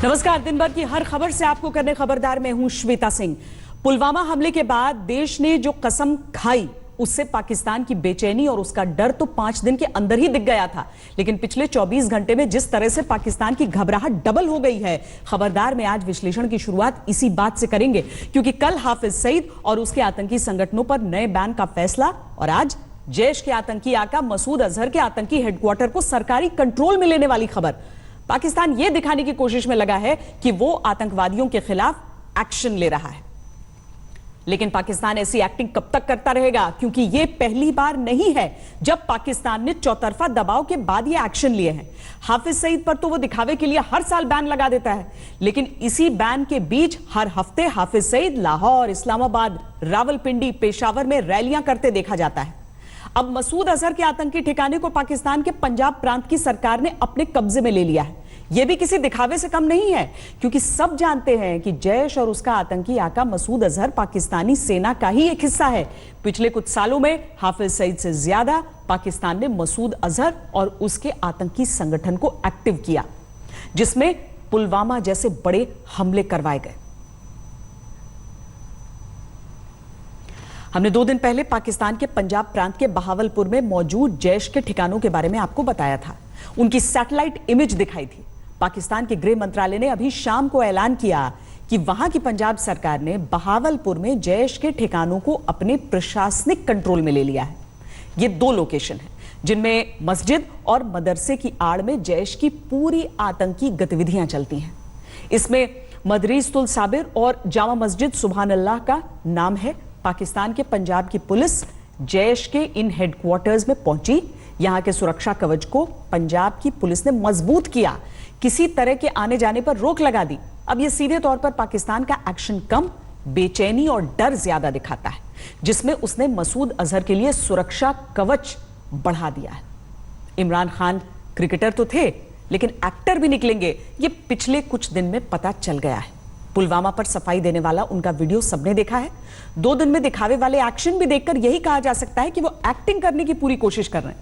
नमस्कार। दिन भर की हर खबर से आपको करने खबरदार मैं हूं श्वेता सिंह। पुलवामा हमले के बाद देश ने जो कसम खाई उससे पाकिस्तान की बेचैनी और उसका डर तो 5 दिन के अंदर ही दिख गया था, लेकिन पिछले 24 घंटे में जिस तरह से पाकिस्तान की घबराहट डबल हो गई है, खबरदार में आज विश्लेषण की शुरुआत इसी बात से करेंगे, क्योंकि कल हाफिज सईद और उसके आतंकी संगठनों पर नए बैन का फैसला और आज जैश के आतंकी आका मसूद अजहर के आतंकी हेडक्वार्टर को सरकारी कंट्रोल में लेने वाली खबर। पाकिस्तान यह दिखाने की कोशिश में लगा है कि वो आतंकवादियों के खिलाफ एक्शन ले रहा है, लेकिन पाकिस्तान ऐसी एक्टिंग कब तक करता रहेगा, क्योंकि यह पहली बार नहीं है जब पाकिस्तान ने चौतरफा दबाव के बाद ये एक्शन लिए हैं। हाफिज सईद पर तो वो दिखावे के लिए हर साल बैन लगा देता है, लेकिन इसी बैन के बीच हर हफ्ते हाफिज सईद लाहौर, इस्लामाबाद, रावलपिंडी, पेशावर में रैलियां करते देखा जाता है। अब मसूद अजहर के आतंकी ठिकाने को पाकिस्तान के पंजाब प्रांत की सरकार ने अपने कब्जे में ले लिया है। यह भी किसी दिखावे से कम नहीं है, क्योंकि सब जानते हैं कि जैश और उसका आतंकी आका मसूद अजहर पाकिस्तानी सेना का ही एक हिस्सा है। पिछले कुछ सालों में हाफिज सईद से ज्यादा पाकिस्तान ने मसूद अजहर और उसके आतंकी संगठन को एक्टिव किया, जिसमें पुलवामा जैसे बड़े हमले करवाए गए। हमने 2 दिन पहले पाकिस्तान के पंजाब प्रांत के बहावलपुर में मौजूद जैश के ठिकानों के बारे में आपको बताया था। उनकी सैटेलाइट इमेज दिखाई थी। पाकिस्तान के गृह मंत्रालय ने अभी शाम को ऐलान किया कि वहां की पंजाब सरकार ने बहावलपुर में जैश के ठिकानों को अपने प्रशासनिक कंट्रोल में ले लिया है। ये 2 लोकेशन है जिनमें मस्जिद और मदरसे की आड़ में जैश की पूरी आतंकी गतिविधियां चलती हैं। इसमें मदरीस तुल साबिर और जामा मस्जिद सुभान अल्लाह का नाम है। पाकिस्तान के पंजाब की पुलिस जैश के इन हेडक्वार्टर्स में पहुंची। यहां के सुरक्षा कवच को पंजाब की पुलिस ने मजबूत किया, किसी तरह के आने जाने पर रोक लगा दी। अब यह सीधे तौर पर पाकिस्तान का एक्शन कम, बेचैनी और डर ज्यादा दिखाता है, जिसमें उसने मसूद अजहर के लिए सुरक्षा कवच बढ़ा दिया है। इमरान खान क्रिकेटर तो थे, लेकिन एक्टर भी निकलेंगे, यह पिछले कुछ दिन में पता चल गया है। पुलवामा पर सफाई देने वाला उनका वीडियो सबने देखा है। 2 दिन में दिखावे वाले एक्शन भी देखकर यही कहा जा सकता है कि वो एक्टिंग करने की पूरी कोशिश कर रहे हैं,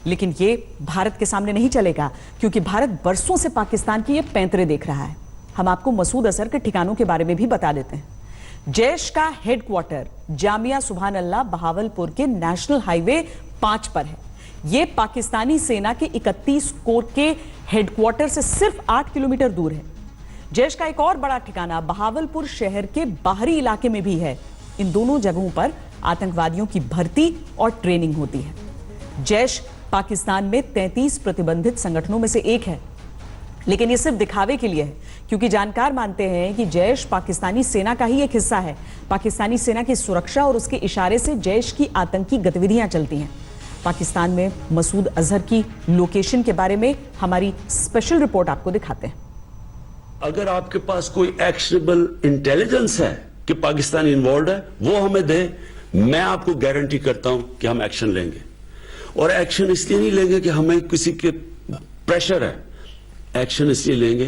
लेकिन ये भारत के सामने नहीं चलेगा, क्योंकि भारत बरसों से पाकिस्तान की ये पैंतरे देख रहा है। हम आपको मसूद अजहर के ठिकानों के बारे में भी बता देते हैं। जैश का हेडक्वार्टर जामिया सुभान अल्लाह बहावलपुर के नेशनल हाईवे 5 पर है। यह पाकिस्तानी सेना के 31 कोर के हेडक्वार्टर से सिर्फ 8 किलोमीटर दूर है। जैश का एक और बड़ा ठिकाना बहावलपुर शहर के बाहरी इलाके में भी है। इन दोनों जगहों पर आतंकवादियों की भर्ती और ट्रेनिंग होती है। जैश पाकिस्तान में 33 प्रतिबंधित संगठनों में से एक है, लेकिन यह सिर्फ दिखावे के लिए है, क्योंकि जानकार मानते हैं कि जैश पाकिस्तानी सेना का ही एक हिस्सा है। पाकिस्तानी सेना की सुरक्षा और उसके इशारे से जैश की आतंकी गतिविधियां चलती हैं। पाकिस्तान में मसूद अजहर की लोकेशन के बारे में हमारी स्पेशल रिपोर्ट आपको दिखाते हैं। अगर आपके पास कोई एक्शनेबल इंटेलिजेंस है कि पाकिस्तान इन्वॉल्व है, वो हमें दे। मैं आपको गारंटी करता हूं कि हम एक्शन लेंगे। और एक्शन इसलिए नहीं लेंगे कि हमें किसी के प्रेशर है, एक्शन इसलिए लेंगे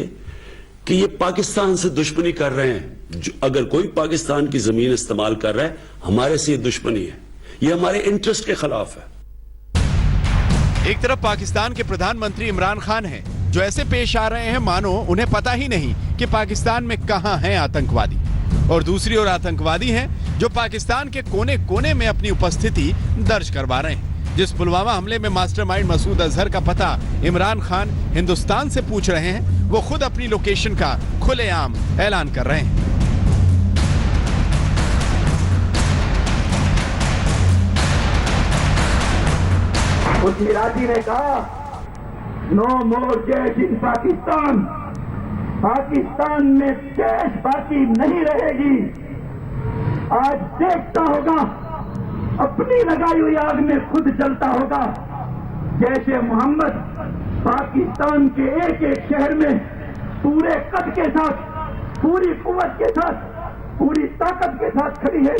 कि ये पाकिस्तान से दुश्मनी कर रहे हैं। अगर कोई पाकिस्तान की जमीन इस्तेमाल कर रहा है, हमारे से ये दुश्मनी है, ये हमारे इंटरेस्ट के खिलाफ है। एक तरफ पाकिस्तान के प्रधानमंत्री इमरान खान हैं, जो ऐसे पेश आ रहे हैं मानो उन्हें पता ही नहीं कि पाकिस्तान में कहां हैं आतंकवादी, और दूसरी ओर आतंकवादी हैं जो पाकिस्तान के कोने कोने में अपनी उपस्थिति दर्ज करवा रहे हैं। जिस पुलवामा हमले में मास्टरमाइंड मसूद अजहर का पता इमरान खान हिंदुस्तान से पूछ रहे हैं, वो खुद अपनी लोकेशन का खुलेआम ऐलान कर रहे हैं। उस मिराजी ने कहा, नो मोर जैश इन पाकिस्तान। पाकिस्तान में जैश बाकी नहीं रहेगी। आज देखता होगा, अपनी लगाई हुई आग में खुद जलता होगा। जैशे मोहम्मद पाकिस्तान के एक एक शहर में पूरे कद के साथ, पूरी कुव्वत के साथ, पूरी ताकत के साथ खड़ी है।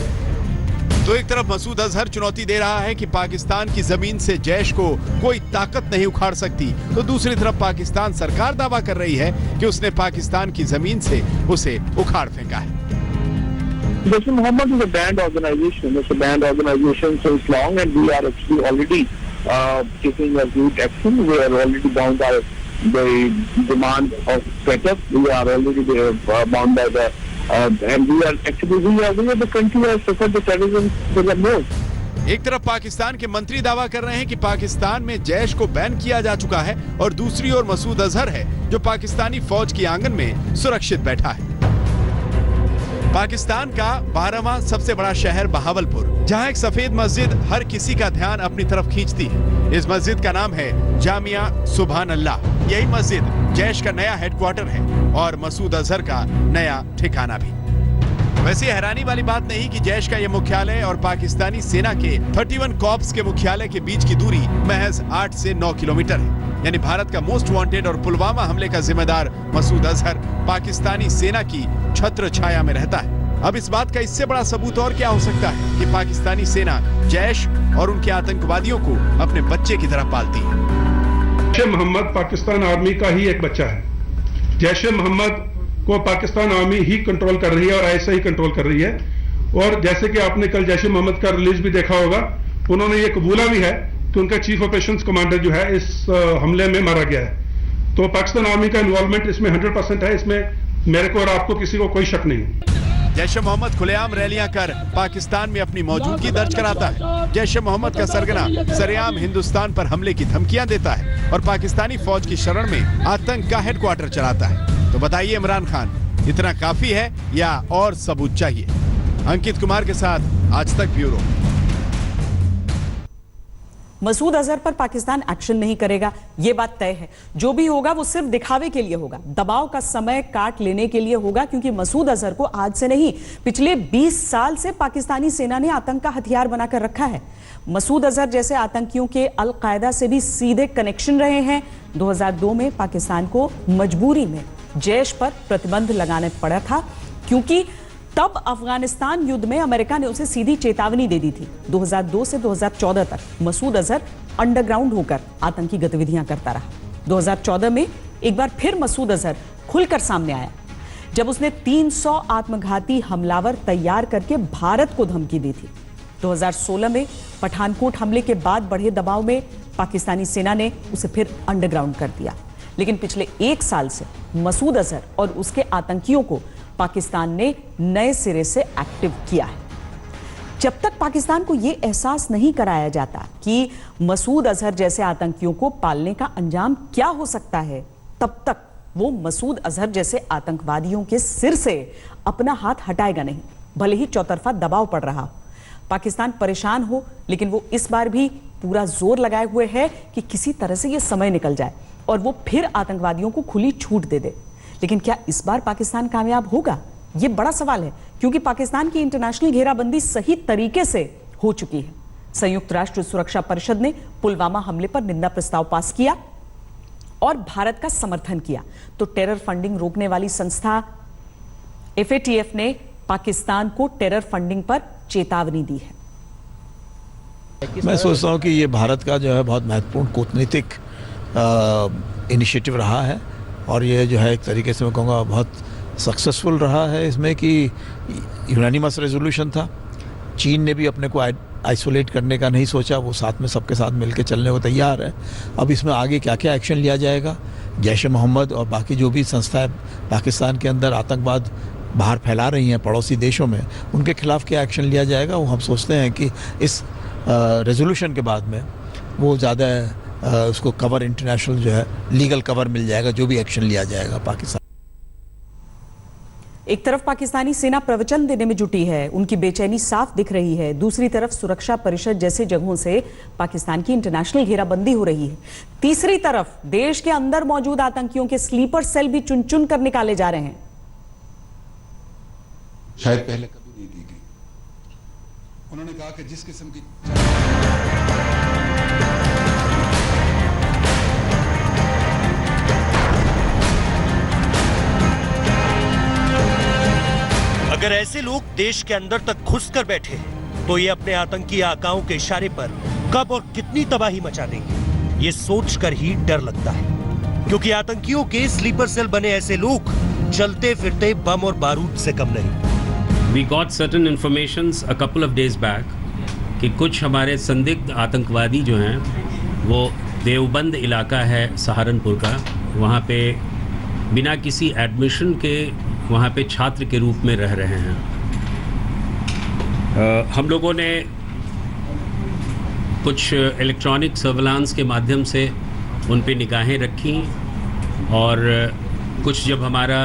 तो एक तरफ मसूद अजहर चुनौती दे रहा है कि पाकिस्तान की जमीन से जैश को कोई ताकत नहीं उखाड़ सकती, तो दूसरी तरफ पाकिस्तान सरकार दावा कर रही है कि उसने पाकिस्तान की जमीन से उसे उखाड़ फेंका है। Jaish e Mohammed is a banned organization. It's a banned organization since long, and we are actually already taking a huge action. We are already bound our the demand of setup. We are already bound by the and we are the country has suffered the terrorism for the most. एक तरफ पाकिस्तान के मंत्री दावा कर रहे हैं कि पाकिस्तान में जैश को बैन किया जा चुका है और दूसरी ओर मसूद अजहर है जो पाकिस्तानी फौज की आंगन में सुरक्षित बैठा है। पाकिस्तान का 12वां सबसे बड़ा शहर बहावलपुर, जहां एक सफेद मस्जिद हर किसी का ध्यान अपनी तरफ खींचती है। इस मस्जिद का नाम है जामिया सुभान अल्लाह। यही मस्जिद जैश का नया हेडक्वार्टर है और मसूद अजहर का नया ठिकाना भी। वैसे हैरानी वाली बात नहीं कि जैश का यह मुख्यालय और पाकिस्तानी सेना के 31 कॉर्प्स के मुख्यालय के बीच की दूरी महज 8 से 9 किलोमीटर है। यानी भारत का मोस्ट वांटेड और पुलवामा हमले का जिम्मेदार मसूद अजहर पाकिस्तानी सेना की छत्र छाया में रहता है। अब इस बात का इससे बड़ा सबूत और क्या हो सकता है कि पाकिस्तानी सेना जैश और उनके आतंकवादियों को अपने बच्चे की तरह पालती है। जैश ए मोहम्मद पाकिस्तान आर्मी का ही एक बच्चा है। जैश ए मोहम्मद को पाकिस्तान आर्मी ही कंट्रोल कर रही है और ऐसा ही कंट्रोल कर रही है। और जैसे कि आपने कल जैश ए मोहम्मद का रिलीज भी देखा होगा, उन्होंने ये कबूला भी है कि उनका चीफ ऑपरेशंस कमांडर जो है इस हमले में मारा गया है। तो पाकिस्तान आर्मी का इन्वॉल्वमेंट इसमें 100% है। इसमें मेरे को और आपको किसी को कोई शक नहीं है। जैश ए मोहम्मद खुलेआम रैलियां कर पाकिस्तान में अपनी मौजूदगी दर्ज कराता है। जैश ए मोहम्मद का सरगना सरेआम हिंदुस्तान पर हमले की धमकियां देता है और पाकिस्तानी फौज की शरण में आतंक का हेडक्वार्टर चलाता है। तो बताइए इमरान खान, इतना काफी है या और सबूत चाहिए? अंकित कुमार के साथ आज तक ब्यूरो। मसूद अजहर पर पाकिस्तान एक्शन नहीं करेगा, यह बात तय है। जो भी होगा वो सिर्फ दिखावे के लिए होगा, दबाव का समय काट लेने के लिए होगा, क्योंकि मसूद अजहर को आज से नहीं पिछले 20 साल से पाकिस्तानी सेना ने आतंक का हथियार बनाकर रखा है। मसूद अजहर जैसे आतंकियों के अल-कायदा से भी सीधे कनेक्शन रहे हैं। 2002 में पाकिस्तान को मजबूरी में जैश पर प्रतिबंध लगाना पड़ा था, क्योंकि तब अफगानिस्तान युद्ध में अमेरिका ने उसे सीधी चेतावनी दे दी थी। 2002 से 2014 तक मसूद अजहर अंडरग्राउंड होकर आतंकी गतिविधियां करता रहा। 2014 में एक बार फिर मसूद अजहर खुलकर सामने आया, जब उसने 300 आत्मघाती हमलावर तैयार करके भारत को धमकी दी थी। 2016 में पठानकोट हमले के बाद बढ़े दबाव में पाकिस्तानी सेना ने उसे फिर अंडरग्राउंड कर दिया। लेकिन पिछले 1 साल से मसूद अजहर और उसके आतंकियों को पाकिस्तान ने नए सिरे से एक्टिव किया है। जब तक पाकिस्तान को यह एहसास नहीं कराया जाता कि मसूद अजहर जैसे आतंकियों को पालने का अंजाम क्या हो सकता है, तब तक वो मसूद अजहर जैसे आतंकवादियों के सिर से अपना हाथ हटाएगा नहीं, भले ही चौतरफा दबाव पड़ रहा हो। पाकिस्तान परेशान हो, लेकिन वो इस बार भी पूरा जोर लगाए हुए है कि किसी तरह से यह समय निकल जाए और वो फिर आतंकवादियों को खुली छूट दे दे। लेकिन क्या इस बार पाकिस्तान कामयाब होगा? यह बड़ा सवाल है, क्योंकि पाकिस्तान की इंटरनेशनल घेराबंदी सही तरीके से हो चुकी है। संयुक्त राष्ट्र सुरक्षा परिषद ने पुलवामा हमले पर निंदा प्रस्ताव पास किया और भारत का समर्थन किया। तो टेरर फंडिंग रोकने वाली संस्था FATF ने पाकिस्तान को टेरर फंडिंग पर चेतावनी दी है। मैं सोचता हूं कि ये भारत का जो है बहुत महत्वपूर्ण कूटनीतिक इनिशिएटिव रहा है और ये जो है एक तरीके से मैं कहूँगा बहुत सक्सेसफुल रहा है इसमें कि यूनानिमस रेजोल्यूशन था। चीन ने भी अपने को आइसोलेट करने का नहीं सोचा, वो साथ में सबके साथ मिलकर चलने को तैयार है। अब इसमें आगे क्या क्या एक्शन लिया जाएगा, जैश ए मोहम्मद और बाकी जो भी संस्थाएं पाकिस्तान के अंदर आतंकवाद बाहर फैला रही हैं पड़ोसी देशों में, उनके खिलाफ क्या एक्शन लिया जाएगा, वो हम सोचते हैं कि इस रेजोल्यूशन के बाद में वो ज़्यादा उसको कवर इंटरनेशनल जो है लीगल कवर मिल जाएगा जो भी एक्शन लिया जाएगा पाकिस्तान। एक तरफ पाकिस्तानी सेना प्रवचन देने में जुटी है, उनकी बेचैनी साफ दिख रही है। दूसरी तरफ सुरक्षा परिषद जैसे जगहों से पाकिस्तान की इंटरनेशनल घेराबंदी हो रही है। तीसरी तरफ देश के अंदर मौजूद आतंकियों के स्लीपर सेल भी चुन चुन कर निकाले जा रहे हैं। शायद पहले कभी नहीं दी गई। उन्होंने कहा कि जिस किस्म की अगर ऐसे लोग देश के अंदर तक घुसकर बैठे हैं, तो ये अपने आतंकी आकाओं के इशारे पर कब और कितनी तबाही मचा देंगे, ये सोचकर ही डर लगता है। क्योंकि आतंकियों के स्लीपर सेल बने ऐसे लोग चलते फिरते बम और बारूद से कम नहीं। We got certain informations a couple of days back कि कुछ हमारे संदिग्ध आतंकवादी जो हैं वो देवबंद इलाका है सहारनपुर का, वहाँ पे बिना किसी एडमिशन के वहाँ पे छात्र के रूप में रह रहे हैं। हम लोगों ने कुछ इलेक्ट्रॉनिक सर्विलांस के माध्यम से उन पे निगाहें रखी और कुछ जब हमारा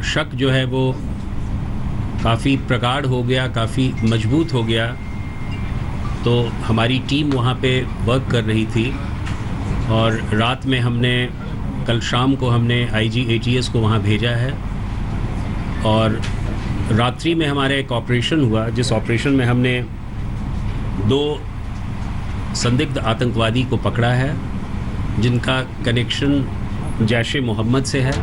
शक जो है वो काफ़ी प्रगाढ़ हो गया, काफ़ी मजबूत हो गया, तो हमारी टीम वहाँ पे वर्क कर रही थी और रात में हमने कल शाम को हमने IG ATS को वहाँ भेजा है और रात्रि में हमारा एक ऑपरेशन हुआ, जिस ऑपरेशन में हमने 2 संदिग्ध आतंकवादी को पकड़ा है जिनका कनेक्शन जैश-ए मोहम्मद से है।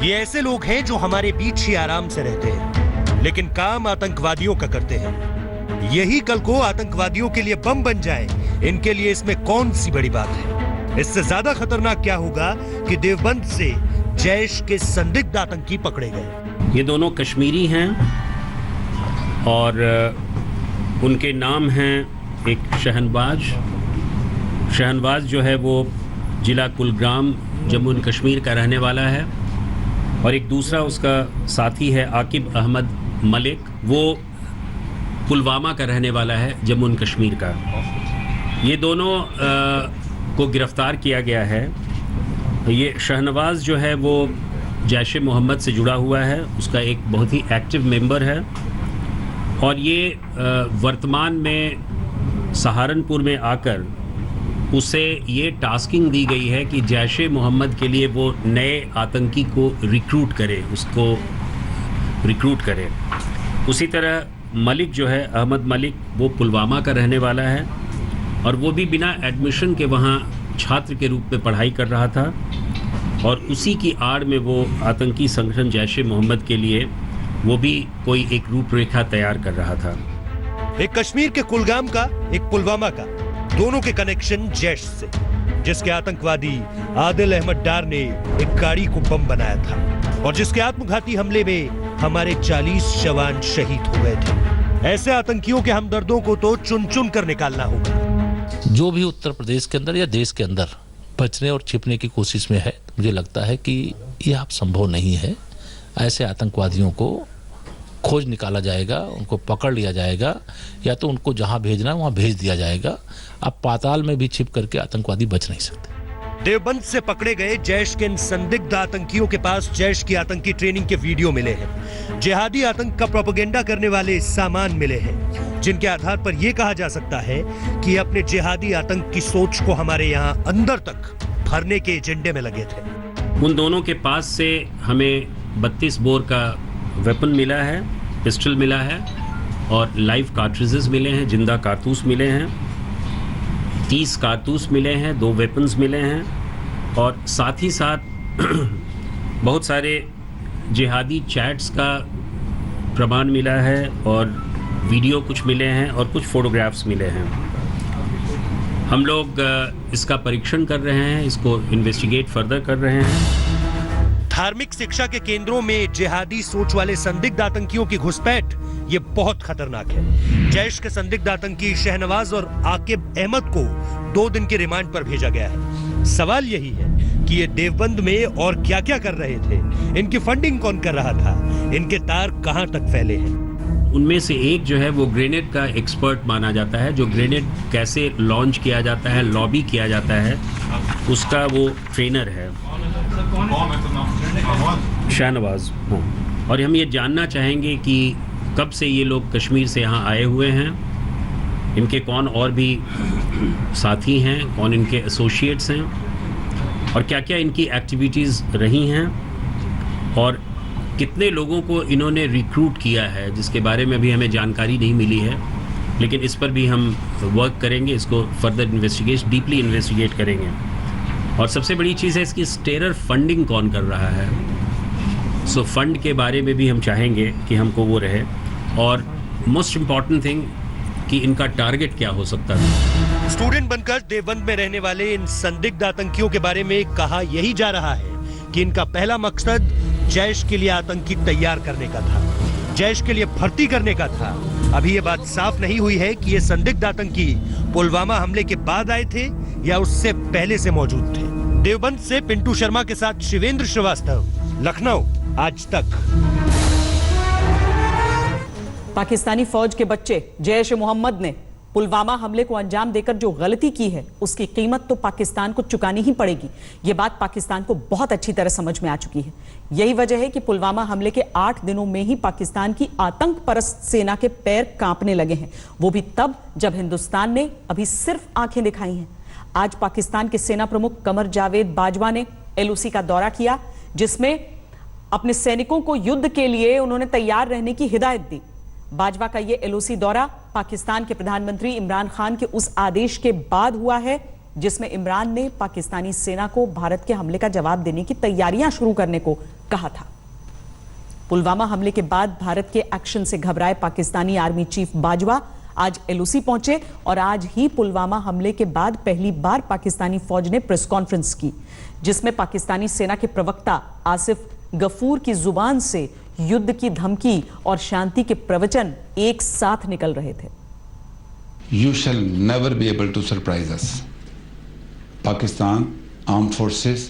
ये ऐसे लोग हैं जो हमारे बीच ही आराम से रहते हैं, लेकिन काम आतंकवादियों का करते हैं। यही कल को आतंकवादियों के लिए बम बन जाए, इनके लिए इसमें कौन सी बड़ी बात है। इससे ज्यादा खतरनाक क्या होगा कि देवबंद से जैश के संदिग्ध आतंकी पकड़े गए। ये दोनों कश्मीरी हैं और उनके नाम हैं, एक शहनवाज जो है वो जिला कुलग्राम जम्मू एंड कश्मीर का रहने वाला है और एक दूसरा उसका साथी है आकिब अहमद मलिक, वो पुलवामा का रहने वाला है जम्मू एंड कश्मीर का। ये दोनों को गिरफ्तार किया गया है। ये शहनवाज जो है वो जैश-ए मोहम्मद से जुड़ा हुआ है, उसका एक बहुत ही एक्टिव मेंबर है और ये वर्तमान में सहारनपुर में आकर उसे ये टास्किंग दी गई है कि जैश-ए मोहम्मद के लिए वो नए आतंकी को रिक्रूट करे, उसको रिक्रूट करे। उसी तरह मलिक जो है, अहमद मलिक, वो पुलवामा का रहने वाला है और वो भी बिना एडमिशन के वहाँ छात्र के रूप में पढ़ाई कर रहा था और उसी की आड़ में वो आतंकी संगठन जैश-ए मोहम्मद के लिए वो भी कोई एक रूपरेखा तैयार कर रहा था। एक कश्मीर के कुलगाम का, एक पुलवामा का, दोनों के कनेक्शन जैश से, जिसके आतंकवादी आदिल अहमद डार ने एक गाड़ी को बम बनाया था और जिसके आत्मघाती हमले में हमारे 40 जवान शहीद हो गए थे। ऐसे आतंकियों के हमदर्दों को तो चुन चुन कर निकालना होगा। जो भी उत्तर प्रदेश के अंदर या देश के अंदर बचने और छिपने की कोशिश में है, मुझे लगता है कि यह अब संभव नहीं है। ऐसे आतंकवादियों को खोज निकाला जाएगा, उनको पकड़ लिया जाएगा या तो उनको जहां भेजना है वहां भेज दिया जाएगा। अब पाताल में भी छिप करके आतंकवादी बच नहीं सकते। देवबंद से पकड़े गए जैश के इन संदिग्ध आतंकियों के पास जैश की आतंकी ट्रेनिंग के वीडियो मिले हैं, जिहादी आतंक का प्रोपेगेंडा करने वाले सामान मिले हैं, जिनके आधार पर यह कहा जा सकता है कि अपने जिहादी आतंक की सोच को हमारे यहाँ अंदर तक भरने के एजेंडे में लगे थे। उन दोनों के पास से हमें 32 बोर का वेपन मिला है, पिस्टल मिला है और लाइव कार्ट्रिजेस मिले हैं, जिंदा कारतूस मिले हैं, 30 कारतूस मिले हैं, 2 वेपन्स मिले हैं और साथ ही साथ बहुत सारे जिहादी चैट्स का प्रमाण मिला है और वीडियो कुछ मिले हैं और कुछ फोटोग्राफ्स मिले हैं। हम लोग इसका परीक्षण कर रहे हैं, इसको इन्वेस्टिगेट फर्दर कर रहे हैं। धार्मिक शिक्षा के केंद्रों में जिहादी सोच वाले संदिग्ध आतंकियों की घुसपैठ ये बहुत खतरनाक है। जैश के संदिग्ध आतंकी शहनवाज और आकिब अहमद को 2 दिन के रिमांड पर भेजा गया है। सवाल यही है कि ये देवबंद में और क्या क्या कर रहे थे, इनकी फंडिंग कौन कर रहा था, इनके तार कहां तक फैले हैं। उनमें से एक जो है वो ग्रेनेड का एक्सपर्ट माना जाता है, जो ग्रेनेड कैसे लॉन्च किया जाता है, लॉबी किया जाता है, उसका वो ट्रेनर है शहनवाज। और हम ये जानना चाहेंगे कि कब से ये लोग कश्मीर से यहाँ आए हुए हैं, इनके कौन और भी साथी हैं, कौन इनके एसोसिएट्स हैं और क्या क्या इनकी एक्टिविटीज़ रही हैं और कितने लोगों को इन्होंने रिक्रूट किया है, जिसके बारे में भी हमें जानकारी नहीं मिली है। लेकिन इस पर भी हम वर्क करेंगे, इसको फर्दर डीपली इन्वेस्टिगेट करेंगे। और सबसे बड़ी चीज़ है इसकी टेरर फंडिंग कौन कर रहा है। सो फंड के बारे में भी हम चाहेंगे कि हमको वो रहे और मोस्ट इम्पॉर्टेंट थिंग कि इनका टारगेट क्या हो सकता है। स्टूडेंट बनकर देवबंद में रहने वाले इन संदिग्ध आतंकियों के बारे में कहा यही जा रहा है कि इनका पहला मकसद जैश के लिए आतंकी तैयार करने का था, जैश के लिए भर्ती करने का था। अभी ये बात साफ नहीं हुई है कि ये संदिग्ध आतंकी पुलवामा हमले के बाद आए थे या उससे पहले से मौजूद थे। देवबंद से पिंटू शर्मा के साथ शिवेंद्र श्रीवास्तव, लखनऊ, आज तक। पाकिस्तानी फौज के बच्चे जैश ए मोहम्मद ने पुलवामा हमले को अंजाम देकर जो गलती की है उसकी कीमत तो पाकिस्तान को चुकानी ही पड़ेगी। यह बात पाकिस्तान को बहुत अच्छी तरह समझ में आ चुकी है। यही वजह है कि पुलवामा हमले के 8 दिनों में ही पाकिस्तान की आतंक परस्त सेना के पैर कांपने लगे हैं, वो भी तब जब हिंदुस्तान ने अभी सिर्फ आंखें दिखाई हैं। आज पाकिस्तान के सेना प्रमुख कमर जावेद बाजवा ने LOC का दौरा किया, जिसमें अपने सैनिकों को युद्ध के लिए उन्होंने तैयार रहने की हिदायत दी। बाजवा का यह LOC दौरा पाकिस्तान के प्रधानमंत्री इमरान खान के उस आदेश के बाद हुआ है जिसमें इमरान ने पाकिस्तानी सेना को भारत के हमले का जवाब देने की तैयारियां शुरू करने को कहा था। पुलवामा हमले के बाद भारत के एक्शन से घबराए पाकिस्तानी आर्मी चीफ बाजवा आज LOC पहुंचे और आज ही पुलवामा हमले के बाद पहली बार पाकिस्तानी फौज ने प्रेस कॉन्फ्रेंस की, जिसमें पाकिस्तानी सेना के प्रवक्ता आसिफ गफूर की जुबान से युद्ध की धमकी और शांति के प्रवचन एक साथ निकल रहे थे। You shall never be able to surprise us. Pakistan armed forces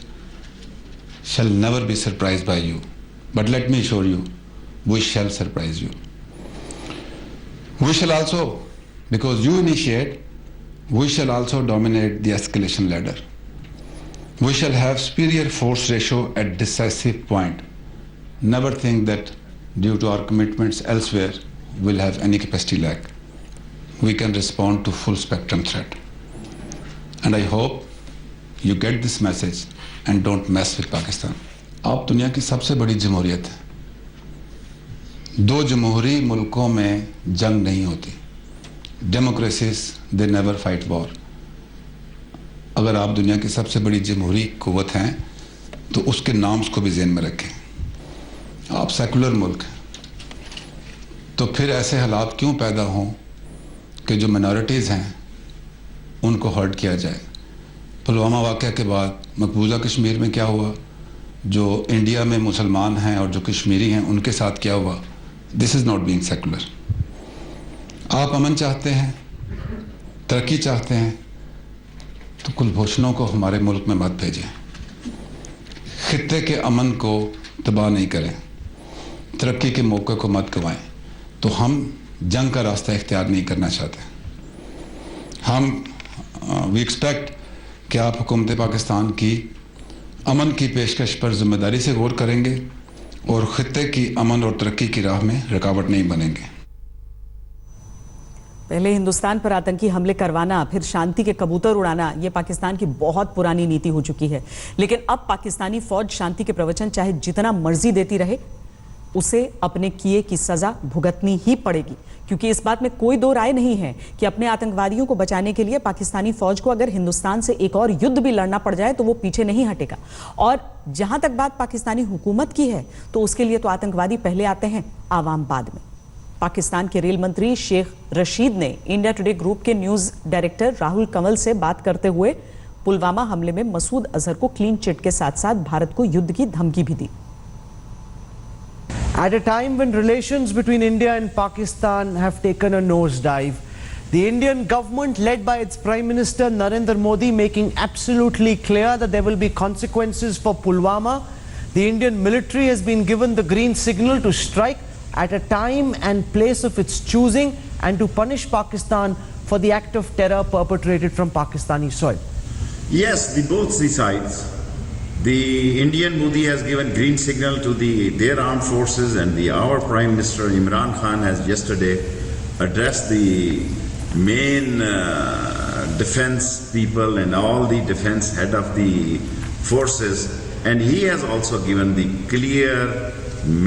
shall never be surprised by you. But let me assure you, we shall surprise you. We shall also, because you initiate, we shall also dominate the escalation ladder. We shall have superior force ratio at decisive point. Never think that due to our commitments elsewhere, we'll have any capacity lack. We can respond to full spectrum threat. And I hope you get this message and don't mess with Pakistan. आप दुनिया की सबसे बड़ी जमहूरियत है। 2 जमहूरी मुल्कों में जंग नहीं होती। Democracies, they never fight war. अगर आप दुनिया की सबसे बड़ी जमहूरी कुव्वत हैं तो उसके नाम्स को भी ज़हन में रखें। आप सेकुलर मुल्क हैं, तो फिर ऐसे हालात क्यों पैदा हों कि जो मिनॉरिटीज़ हैं उनको हर्ट किया जाए। पुलवामा वाक़या के बाद मकबूजा कश्मीर में क्या हुआ, जो इंडिया में मुसलमान हैं और जो कश्मीरी हैं उनके साथ क्या हुआ। This is not being secular. आप अमन चाहते हैं, तरक्की चाहते हैं, तो कुलभूषणों को हमारे मुल्क में मत भेजें। खित्ते के अमन को तबाह नहीं करें, तरक्की के मौके को मत गंवाएं। तो हम जंग का रास्ता इख्तियार नहीं करना चाहते। हम वी एक्सपेक्ट कि आप हुकूमत पाकिस्तान की अमन की पेशकश पर जिम्मेदारी से गौर करेंगे और खित्ते की अमन और तरक्की की राह में रुकावट नहीं बनेंगे। पहले हिंदुस्तान पर आतंकी हमले करवाना, फिर शांति के कबूतर उड़ाना, यह पाकिस्तान की बहुत पुरानी नीति हो चुकी है। लेकिन अब पाकिस्तानी फौज शांति के प्रवचन चाहे जितना मर्जी देती रहे, उसे अपने किए की सजा भुगतनी ही पड़ेगी, क्योंकि इस बात में कोई दो राय नहीं है कि अपने आतंकवादियों को बचाने के लिए पाकिस्तानी फौज को अगर हिंदुस्तान से एक और युद्ध भी लड़ना पड़ जाए तो वो पीछे नहीं हटेगा। और जहां तक बात पाकिस्तानी हुकूमत की है तो उसके लिए तो आतंकवादी पहले आते हैं, आवाम बाद में। पाकिस्तान के रेल मंत्री शेख रशीद ने इंडिया टुडे ग्रुप के न्यूज डायरेक्टर राहुल कंवल से बात करते हुए पुलवामा हमले में मसूद अजहर को क्लीन चिट के साथ साथ भारत को युद्ध की धमकी भी दी। At a time when relations between India and Pakistan have taken a nosedive, the Indian government led by its Prime Minister Narendra Modi making absolutely clear that there will be consequences for Pulwama, the Indian military has been given the green signal to strike at a time and place of its choosing and to punish Pakistan for the act of terror perpetrated from Pakistani soil. Yes, both the sides. The Indian Modi has given green signal to their armed forces, and our Prime Minister Imran Khan has yesterday addressed the main defense people and all the defense head of the forces, and he has also given the clear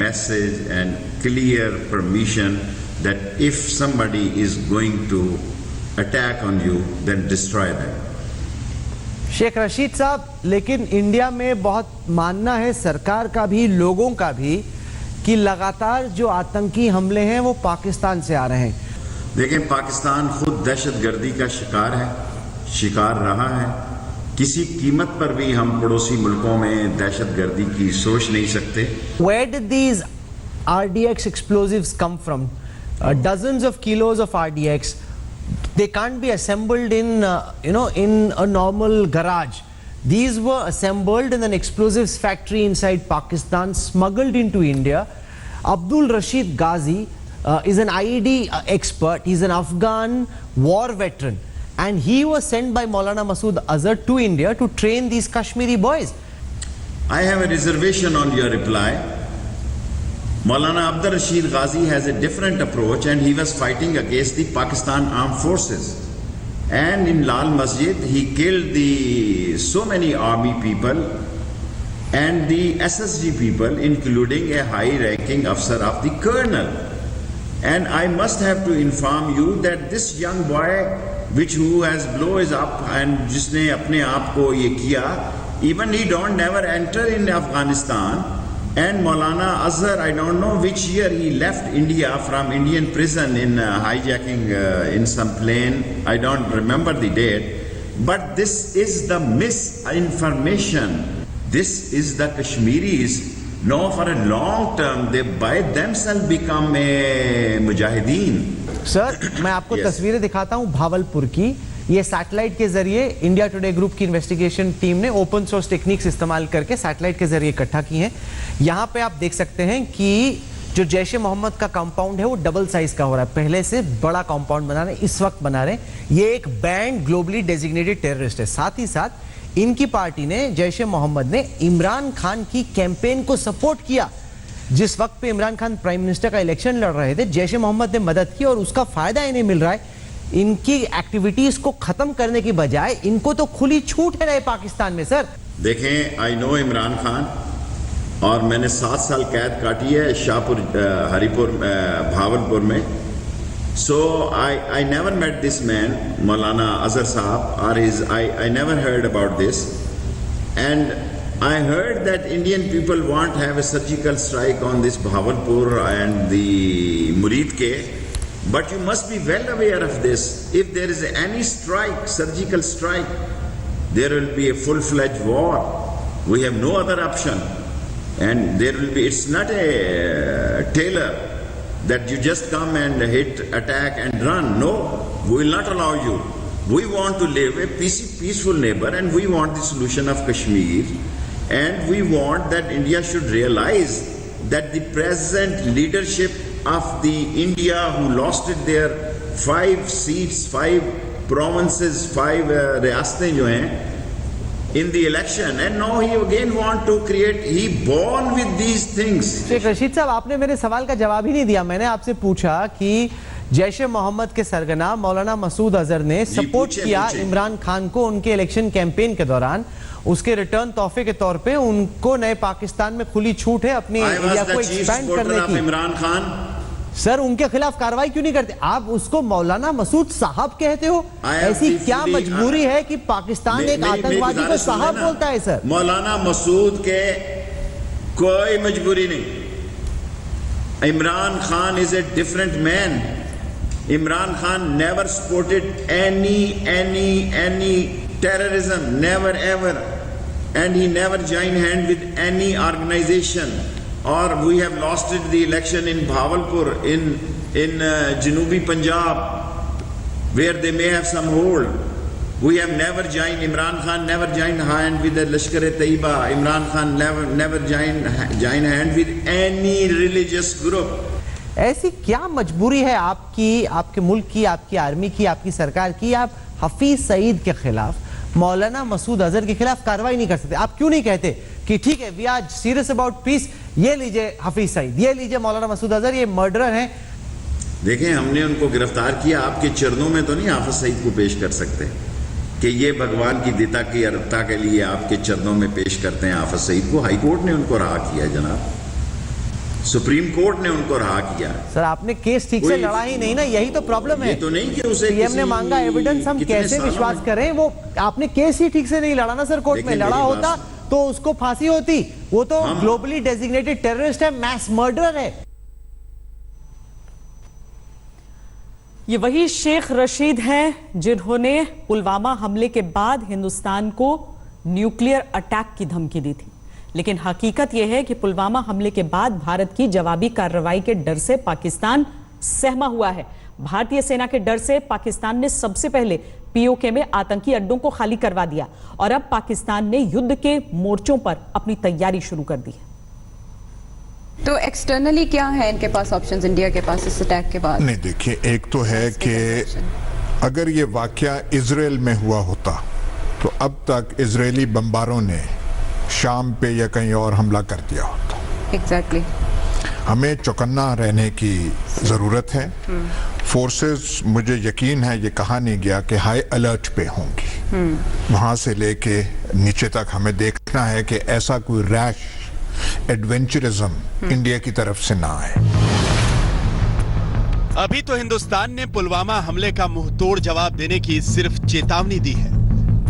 message and clear permission that if somebody is going to attack on you, then destroy them. Sheikh Rashid साहब, लेकिन India में बहुत मानना है, सरकार का भी लोगों का भी, कि लगातार जो आतंकी हमले हैं वो पाकिस्तान से आ रहे हैं। लेकिन पाकिस्तान खुद दहशतगर्दी का शिकार रहा है। किसी कीमत पर भी हम पड़ोसी मुल्कों में दहशतगर्दी की सोच नहीं सकते। Where did these RDX explosives come from? Dozens of kilos of RDX. They can't be assembled in in a normal garage. These were assembled in an explosives factory inside Pakistan, smuggled into India. Abdul Rashid Ghazi is an IED expert. He's an Afghan war veteran. And he was sent by Maulana Masood Azhar to India to train these Kashmiri boys. I have a reservation on your reply. Maulana Abdul Rashid Ghazi has a different approach, and he was fighting against the Pakistan Armed Forces. And in Lal Masjid, he killed so many army people and the SSG people, including a high-ranking officer of the colonel. And I must have to inform you that this young boy, who has blown his up and जिसने अपने आप को ये किया, even he never enter in Afghanistan. And Maulana Azhar, I don't know which year he left India from Indian prison in hijacking in some plane. I don't remember the date. But this is the misinformation. This is the Kashmiris. No, for a long term, they by themselves become a mujahideen. Sir, मैं आपको तस्वीरें दिखाता हूं भावलपुर की। ये satellite के जरिए India today group की इन्वेस्टिगेशन टीम ने ओपन सोर्स टेक्निक्स इस्तेमाल करके सैटेलाइट के जरिए इकट्ठा की हैं। यहाँ पे आप देख सकते हैं कि जो जैश ए मोहम्मद का कंपाउंड है वो डबल साइज का हो रहा है। पहले से बड़ा कंपाउंड बना रहे हैं, इस वक्त बना रहे हैं। ये एक बैंड ग्लोबली डेजिग्नेटेड टेररिस्ट है। साथ ही साथ इनकी पार्टी ने, जैश ए मोहम्मद ने इमरान खान की कैंपेन को सपोर्ट किया। जिस वक्त पे इमरान खान प्राइम मिनिस्टर का इलेक्शन लड़ रहे थे, जैश ए मोहम्मद ने मदद की और उसका फायदा इन्हें मिल रहा है। इनकी एक्टिविटीज को खत्म करने की बजाय इनको तो खुली छूट है पाकिस्तान में। सर देखें, आई नो इमरान खान, और मैंने 7 साल कैद काटी है शाहपुर हरिपुर भावलपुर में। So I never met this man Maulana Azhar साहब, और I never heard about this, and I heard that Indian people want to have a surgical strike on this Bahawalpur and the Muridke. But you must be well aware of this. If there is any strike, surgical strike, there will be a full-fledged war. We have no other option. And there will be, it's not a tailor that you just come and hit, attack and run. No, we will not allow you. We want to live a peaceful neighbor, and we want the solution of Kashmir. And we want that India should realize that the present leadership of the India who lost it their 5 seats, 5 provinces, 5 riyasatein jo hain in the election, and now he again want to create, he born with these things. Sheikh Rashid साहब, आपने मेरे सवाल का जवाब ही नहीं दिया। मैंने आपसे पूछा कि जैश ए मोहम्मद के सरगना मौलाना मसूद अजहर ने सपोर्ट किया इमरान खान को उनके इलेक्शन कैंपेन के दौरान। उसके रिटर्न तोहफे के तौर पे उनको नए पाकिस्तान में खुली छूट है अपने एरिया को एक्सपैंड करने की। इमरान खान सर, उनके खिलाफ कार्रवाई क्यों नहीं करते? आप उसको मौलाना मसूद साहब कहते हो। ऐसी क्या मजबूरी है कि पाकिस्तान एक आतंकवादी को साहब बोलता है? सर, मौलाना मसूद के कोई मजबूरी नहीं। Imran Khan is a different man. Imran Khan never supported any terrorism, never ever, and he never joined hand with any organization. Or we have lost the election in Bahawalpur, in Janubi Punjab, where they may have some hold. We have never joined. Imran Khan never joined hand with the Lashkar-e-Taiba. Imran Khan never joined hand with any religious group. ऐसी क्या मजबूरी है आपकी, आपके मुल्क की, आपकी army की, आपकी सरकार की, आप हफीज सईद के खिलाफ, मौलाना मसूद अजहर के खिलाफ कार्रवाई नहीं कर सकते? आप क्यों नहीं कहते कि ठीक है, we are serious about peace, ये लीजिए हफीज सईद, ये लीजिए मौलाना मसूद अजहर, ये मर्डरर हैं? देखें, हमने उनको गिरफ्तार किया, आपके चरणों में तो नहीं हाफिज सईद को पेश कर सकते कि ये भगवान की दिता की अरबता के लिए आपके चरणों में पेश करते हैं हाफिज सईद को। हाई कोर्ट ने उनको रहा किया जनाब, सुप्रीम कोर्ट ने उनको रहा किया। सर, आपने केस ठीक से लड़ा ही नहीं ना, यही तो प्रॉब्लम है। ये तो नहीं कि उसे सीएम ने मांगा एविडेंस, हम कैसे विश्वास करें? वो आपने केस ही ठीक से नहीं लड़ा ना सर कोर्ट में। लड़ा होता तो उसको फांसी होती। वो तो ग्लोबली डेजिग्नेटेड टेररिस्ट है, मैस मर्डरर है। ये वही शेख रशीद हैं जिन्होंने पुलवामा हमले के बाद हिंदुस्तान को न्यूक्लियर अटैक की धमकी दी थी। लेकिन हकीकत यह है कि पुलवामा हमले के बाद भारत की जवाबी कार्रवाई के डर से पाकिस्तान सहमा हुआ है। भारतीय सेना के डर से पाकिस्तान ने सबसे पहले पीओके में आतंकी अड्डों को खाली करवा दिया और अब पाकिस्तान ने युद्ध के मोर्चों पर अपनी तैयारी शुरू कर दी है। तो एक्सटर्नली क्या है इनके पास ऑप्शंस इंडिया के पास इस अटैक के बाद? नहीं, देखिए, एक तो है कि अगर ये वाकया इजराइल में हुआ होता तो अब तक इजरायली बमबारों ने शाम पे या कहीं और हमला कर दिया होता। एग्जैक्टली। हमें चौकन्ना रहने की ज़रूरत है। फोर्सेस, मुझे यकीन है ये कहा नहीं गया कि हाई अलर्ट पे होंगी। वहाँ से लेके नीचे तक हमें देखना है कि ऐसा कोई रैश एडवेंचरिज्म इंडिया की तरफ से ना आए। अभी तो हिंदुस्तान ने पुलवामा हमले का मुंहतोड़ जवाब देने की सिर्फ चेतावनी दी है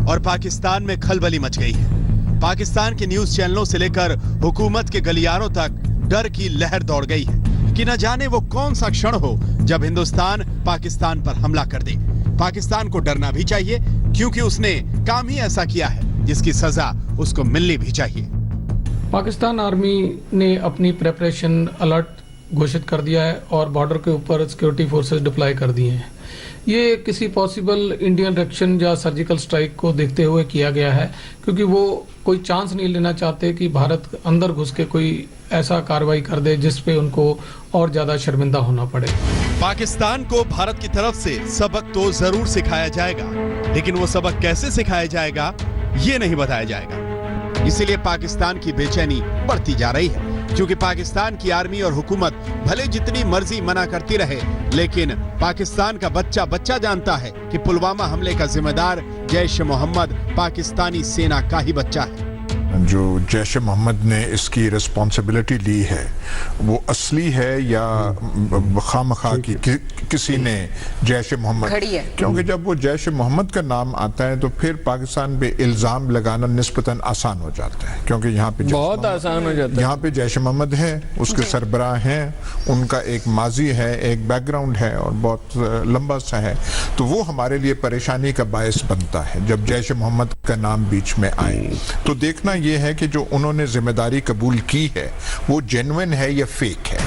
और पाकिस्तान में खलबली मच गई है। पाकिस्तान के न्यूज चैनलों से लेकर हुकूमत के गलियारों तक डर की लहर दौड़ गई है कि न जाने वो कौन सा क्षण हो जब हिंदुस्तान पाकिस्तान पर हमला कर दे। पाकिस्तान को डरना भी चाहिए क्योंकि उसने काम ही ऐसा किया है जिसकी सजा उसको मिलनी भी चाहिए। पाकिस्तान आर्मी ने अपनी प्रेपरेशन अलर्ट घोषित कर दिया है और बॉर्डर के ऊपर सिक्योरिटी फोर्सेस डिप्लॉय कर दिए हैं। ये किसी पॉसिबल इंडियन रिएक्शन या सर्जिकल स्ट्राइक को देखते हुए किया गया है क्योंकि वो कोई चांस नहीं लेना चाहते कि भारत अंदर घुस के कोई ऐसा कार्रवाई कर दे जिस पे उनको और ज्यादा शर्मिंदा होना पड़े। पाकिस्तान को भारत की तरफ से सबक तो जरूर सिखाया जाएगा, लेकिन वो सबक कैसे सिखाया जाएगा ये नहीं बताया जाएगा। इसीलिए पाकिस्तान की बेचैनी बढ़ती जा रही है क्योंकि पाकिस्तान की आर्मी और हुकूमत भले जितनी मर्जी मना करती रहे, लेकिन पाकिस्तान का बच्चा बच्चा जानता है कि पुलवामा हमले का जिम्मेदार जैश ए मोहम्मद पाकिस्तानी सेना का ही बच्चा है। जो जैश ए मोहम्मद ने इसकी रिस्पॉन्सिबिलिटी ली है वो असली है या खामखा की किसी ने जैश ए मोहम्मद, क्योंकि जब वो जैश ए मोहम्मद का नाम आता है तो फिर पाकिस्तान पे इल्ज़ाम लगाना निस्बतन आसान हो जाता है क्योंकि यहाँ पे बहुत आसान हो जाता है। यहाँ पे जैश ए मोहम्मद है, उसके सरबराह हैं, उनका एक माजी है, एक बैकग्राउंड है और बहुत लंबा सा है, तो वो हमारे लिए परेशानी का बायस बनता है जब जैश ए मोहम्मद का नाम बीच में आए। तो देखना ये है कि जो उन्होंने जिम्मेदारी कबूल की है वो जेन्युइन है या फेक है।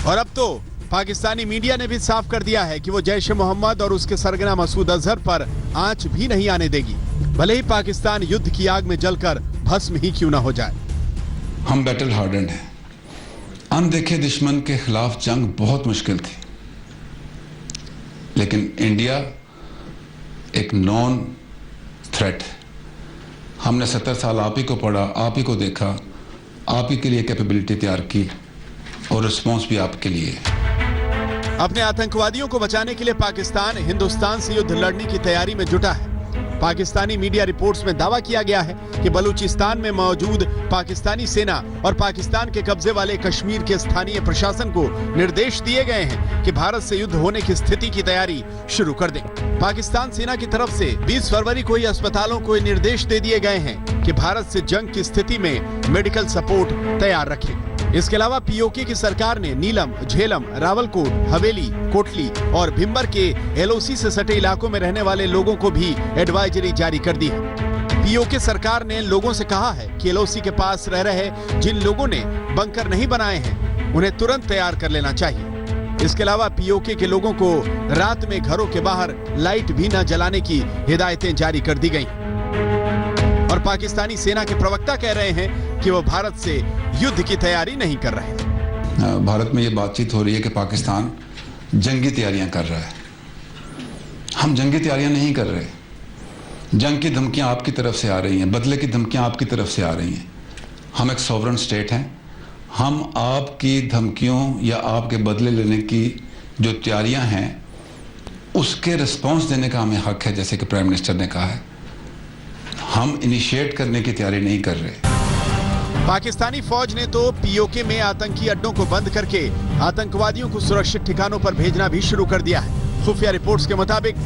और अब तो पाकिस्तानी मीडिया ने भी साफ कर दिया है कि वो जैश ए मोहम्मद और उसके सरगना मसूद अजहर पर आंच भी नहीं आने देगी, भले ही पाकिस्तान युद्ध की आग में जलकर भस्म ही क्यों ना हो जाए। हम बैटल हार्डन हैं। अनदेखे दुश्मन के खिलाफ जंग बहुत मुश्किल थी, लेकिन इंडिया एक नॉन थ्रेट है। हमने 70 साल आप ही को पढ़ा, आप ही को देखा, आप ही के लिए कैपेबिलिटी तैयार की और रिस्पॉन्स भी आपके लिए। अपने आतंकवादियों को बचाने के लिए पाकिस्तान हिंदुस्तान से युद्ध लड़ने की तैयारी में जुटा है। पाकिस्तानी मीडिया रिपोर्ट्स में दावा किया गया है कि बलूचिस्तान में मौजूद पाकिस्तानी सेना और पाकिस्तान के कब्जे वाले कश्मीर के स्थानीय प्रशासन को निर्देश दिए गए हैं कि भारत से युद्ध होने की स्थिति की तैयारी शुरू कर दें। पाकिस्तान सेना की तरफ से 20 फरवरी को ही अस्पतालों को निर्देश दे दिए गए हैं कि भारत से जंग की स्थिति में मेडिकल सपोर्ट तैयार रखें। इसके अलावा पीओके की सरकार ने नीलम, झेलम, रावलकोट, हवेली, कोटली और भिम्बर के एलओसी से सटे इलाकों में रहने वाले लोगों को भी एडवाइजरी जारी कर दी है। पीओके सरकार ने लोगों से कहा है कि एलओसी के पास रह रहे जिन लोगों ने बंकर नहीं बनाए हैं उन्हें तुरंत तैयार कर लेना चाहिए। इसके अलावा पीओके के लोगों को रात में घरों के बाहर लाइट भी न जलाने की हिदायतें जारी कर दी गई। और पाकिस्तानी सेना के प्रवक्ता कह रहे हैं कि वो भारत से युद्ध की तैयारी नहीं कर रहे। भारत में ये बातचीत हो रही है कि पाकिस्तान जंगी तैयारियां कर रहा है। हम जंगी तैयारियां नहीं कर रहे। जंग की धमकियां आपकी तरफ से आ रही हैं, बदले की धमकियां आपकी तरफ से आ रही हैं। हम एक सॉवरन स्टेट हैं। हम आपकी धमकियों या आपके बदले लेने की जो तैयारियां हैं उसके रिस्पॉन्स देने का हमें हक है, जैसे कि प्राइम मिनिस्टर ने कहा है। हम इनिशिएट करने की तैयारी नहीं कर रहे। पाकिस्तानी फौज ने तो पीओके में आतंकी अड्डों को बंद करके आतंकवादियों को सुरक्षित ठिकानों पर भेजना भी शुरू कर दिया है। खुफिया रिपोर्ट्स के मुताबिक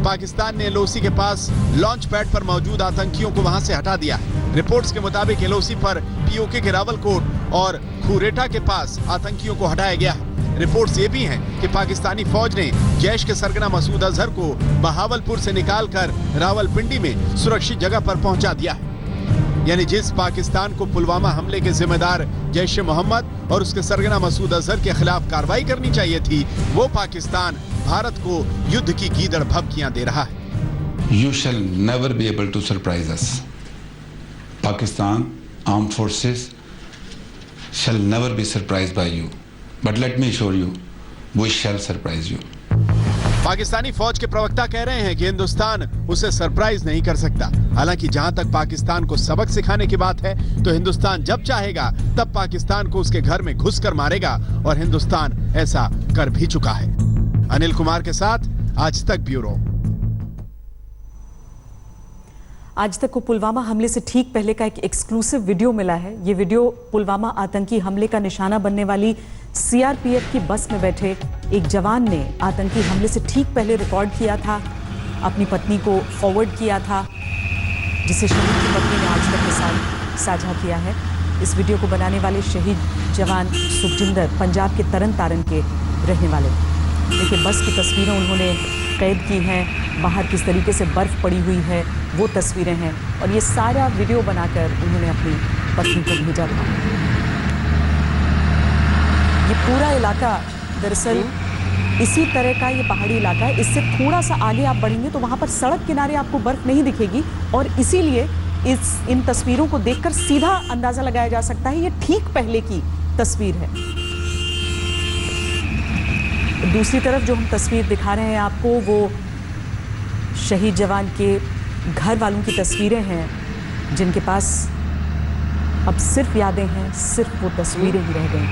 पाकिस्तान ने एलओसी के पास लॉन्च पैड पर मौजूद आतंकियों को वहां से हटा दिया है। रिपोर्ट्स के मुताबिक एलओसी पर पीओके के रावलकोट और खुरेटा के पास आतंकियों को हटाया गया है। रिपोर्ट्स ये भी हैं कि पाकिस्तानी फौज ने जैश के सरगना मसूद अजहर को बहावलपुर से निकालकर रावलपिंडी में सुरक्षित जगह पर पहुंचा दिया है। यानी जिस पाकिस्तान को पुलवामा हमले के जिम्मेदार जैश ए मोहम्मद और उसके सरगना मसूद अजहर के खिलाफ कार्रवाई करनी चाहिए थी, वो पाकिस्तान भारत को युद्ध की गीदड़ भभकियां दे रहा है। You shall never be able to surprise us. Pakistan armed forces shall never be surprised by you. But let me assure you, we shall surprise you. Pakistani फौज के प्रवक्ता कह रहे हैं कि हिंदुस्तान उसे सरप्राइज नहीं कर सकता। हालांकि जहां तक पाकिस्तान को सबक सिखाने की बात है, तो हिंदुस्तान जब चाहेगा तब पाकिस्तान को उसके घर में घुसकर मारेगा, और हिंदुस्तान ऐसा कर भी चुका है। अनिल कुमार के साथ आज तक ब्यूरो। आज तक को पुलवामा हमले से ठीक पहले का एक एक्सक्लूसिव वीडियो मिला है। ये वीडियो पुलवामा आतंकी हमले का निशाना बनने वाली सीआरपीएफ की बस में बैठे एक जवान ने आतंकी हमले से ठीक पहले रिकॉर्ड किया था, अपनी पत्नी को फॉरवर्ड किया था, जिसे शहीद की पत्नी ने आज तक के साथ साझा किया है। इस वीडियो को बनाने वाले शहीद जवान सुखजिंदर पंजाब के तरन तारण के रहने वाले। देखिए, बस की तस्वीरें उन्होंने कैद की हैं, बाहर किस तरीके से बर्फ पड़ी हुई है वो तस्वीरें हैं, और ये सारा वीडियो बनाकर उन्होंने अपनी पत्नी को भेजा था। ये पूरा इलाका दरअसल इसी तरह का ये पहाड़ी इलाका है। इससे थोड़ा सा आगे आप बढ़ेंगे तो वहां पर सड़क किनारे आपको बर्फ नहीं दिखेगी, और इसीलिए इन तस्वीरों को देखकर सीधा अंदाजा लगाया जा सकता है ये ठीक पहले की तस्वीर है। दूसरी तरफ जो हम तस्वीर दिखा रहे हैं आपको, वो शहीद जवान के घर वालों की तस्वीरें हैं, जिनके पास अब सिर्फ यादें हैं, सिर्फ वो तस्वीरें ही रह गई।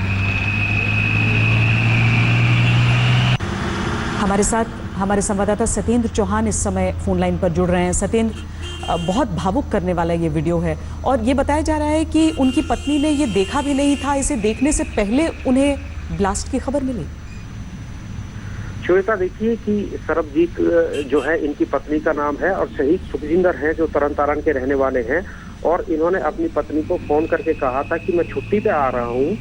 हमारे साथ हमारे संवाददाता सत्येंद्र चौहान इस समय फोन लाइन पर जुड़ रहे हैं। सत्येंद्र, बहुत भावुक करने वाला ये वीडियो है, और ये बताया जा रहा है कि उनकी पत्नी ने ये देखा भी नहीं था, इसे देखने से पहले उन्हें ब्लास्ट की खबर मिली। श्वेता, देखिए कि सरबजीत जो है इनकी पत्नी का नाम है, और शहीद सुखजिंदर हैं जो तरन तारण के रहने वाले हैं, और इन्होंने अपनी पत्नी को फोन करके कहा था कि मैं छुट्टी पे आ रहा हूँ।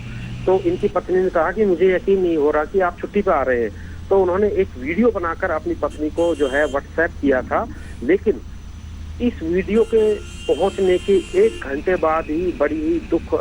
तो इनकी पत्नी ने कहा कि मुझे यकीन नहीं हो रहा कि आप छुट्टी पे आ रहे हैं। तो उन्होंने एक वीडियो बनाकर अपनी पत्नी को जो है व्हाट्सएप किया था, लेकिन इस वीडियो के पहुंचने के 1 घंटे बाद ही बड़ी ही दुख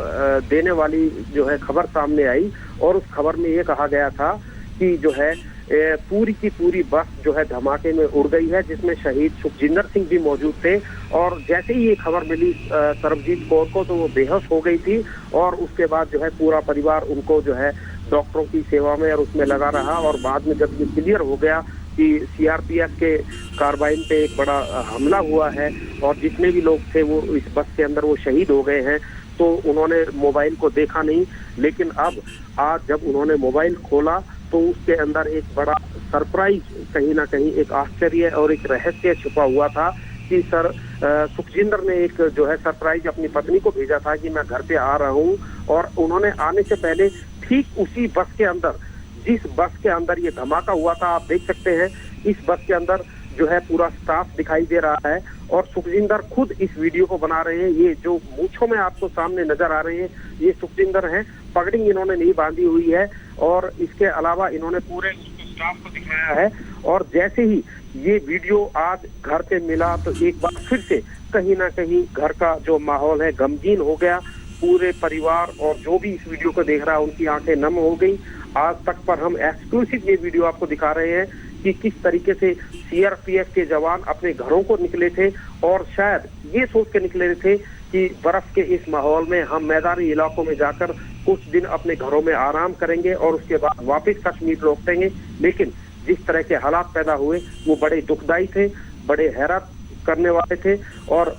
देने वाली जो है खबर सामने आई, और उस खबर में ये कहा गया था कि जो है पूरी की पूरी बस जो है धमाके में उड़ गई है, जिसमें शहीद सुखजिंदर सिंह भी मौजूद थे। और जैसे ही ये खबर मिली सरबजीत कौर को, तो वो बेहोश हो गई थी, और उसके बाद जो है पूरा परिवार उनको जो है डॉक्टरों की सेवा में और उसमें लगा रहा। और बाद में जब ये क्लियर हो गया कि सीआरपीएफ के कार्बाइन पे एक बड़ा हमला हुआ है और जितने भी लोग थे वो इस बस के अंदर वो शहीद हो गए हैं, तो उन्होंने मोबाइल को देखा नहीं। लेकिन अब आज जब उन्होंने मोबाइल खोला तो उसके अंदर एक बड़ा सरप्राइज, कहीं ना कहीं एक आश्चर्य और एक रहस्य छुपा हुआ था कि सुखजिंदर ने एक जो है सरप्राइज अपनी पत्नी को भेजा था कि मैं घर पे आ रहा हूँ। और उन्होंने आने से पहले ठीक उसी बस के अंदर, जिस बस के अंदर ये धमाका हुआ था, आप देख सकते हैं इस बस के अंदर जो है पूरा स्टाफ दिखाई दे रहा है, और सुखजिंदर खुद इस वीडियो को बना रहे हैं। ये जो मूंछों में आपको सामने नजर आ रहे हैं, ये सुखजिंदर हैं। पगड़ी इन्होंने नहीं बांधी हुई है, और इसके अलावा इन्होंने पूरे स्टाफ को दिखाया है। और जैसे ही ये वीडियो आज घर पे मिला, तो एक बार फिर से कहीं ना कहीं घर का जो माहौल है गमगीन हो गया। पूरे परिवार और जो भी इस वीडियो को देख रहा है उनकी आंखें नम हो गई। आज तक पर हम एक्सक्लूसिव ये वीडियो आपको दिखा रहे हैं कि किस तरीके से सीआरपीएफ के जवान अपने घरों को निकले थे, और शायद ये सोच के निकले थे कि बर्फ के इस माहौल में हम मैदानी इलाकों में जाकर कुछ दिन अपने घरों में आराम करेंगे और उसके बाद वापस कश्मीर लौटेंगे। लेकिन जिस तरह के हालात पैदा हुए वो बड़े दुखदायी थे, बड़े हैरत करने वाले थे। और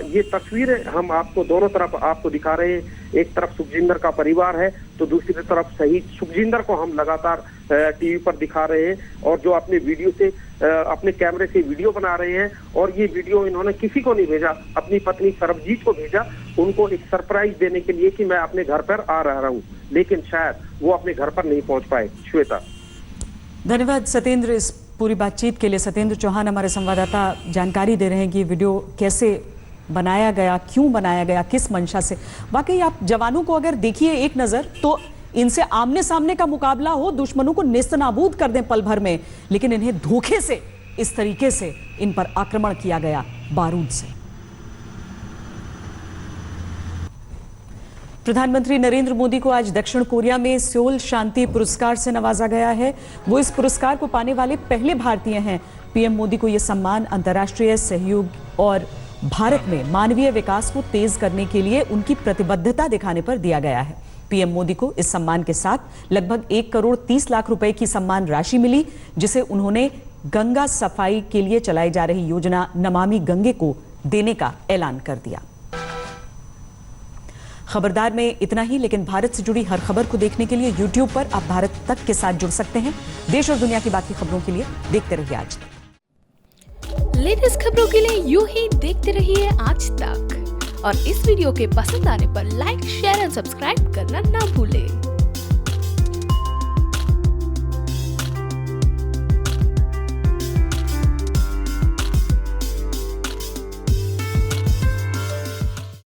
ये तस्वीरें हम आपको दोनों तरफ आपको दिखा रहे हैं। एक तरफ सुखजिंदर का परिवार है, तो दूसरी तरफ शहीद सुखजिंदर को हम लगातार टीवी पर दिखा रहे हैं, और जो अपने वीडियो से अपने कैमरे से वीडियो बना रहे हैं। और ये वीडियो इन्होंने किसी को नहीं भेजा, अपनी पत्नी सरबजीत को भेजा, उनको एक सरप्राइज देने के लिए कि मैं अपने घर पर आ रहा हूँ। लेकिन शायद वो अपने घर पर नहीं पहुंच पाए। श्वेता, धन्यवाद सत्येंद्र इस पूरी बातचीत के लिए। सत्येंद्र चौहान हमारे संवाददाता जानकारी दे रहे हैं कि वीडियो कैसे बनाया गया, क्यों बनाया गया, किस मंशा से। वाकई आप जवानों को अगर देखिए एक नजर, तो इनसे आमने सामने का मुकाबला हो, दुश्मनों को नेस्तनाबूद कर दें पल भर में, लेकिन इन्हें धोखे से इस तरीके से इन पर आक्रमण किया गया बारूद से। प्रधानमंत्री नरेंद्र मोदी को आज दक्षिण कोरिया में सियोल शांति पुरस्कार से नवाजा गया है। वो इस पुरस्कार को पाने वाले पहले भारतीय हैं। पीएम मोदी को यह सम्मान अंतर्राष्ट्रीय सहयोग और भारत में मानवीय विकास को तेज करने के लिए उनकी प्रतिबद्धता दिखाने पर दिया गया है। पीएम मोदी को इस सम्मान के साथ लगभग 1 करोड़ 30 लाख रुपए की सम्मान राशि मिली, जिसे उन्होंने गंगा सफाई के लिए चलाई जा रही योजना नमामि गंगे को देने का ऐलान कर दिया। खबरदार में इतना ही, लेकिन भारत से जुड़ी हर खबर को देखने के लिए YouTube पर आप भारत तक के साथ जुड़ सकते हैं। देश और दुनिया की बाकी खबरों के लिए देखते रहिए आज तक। लेटेस्ट खबरों के लिए यूं ही देखते रहिए आज तक, और इस वीडियो के पसंद आने पर लाइक, शेयर और सब्सक्राइब करना ना भूलें।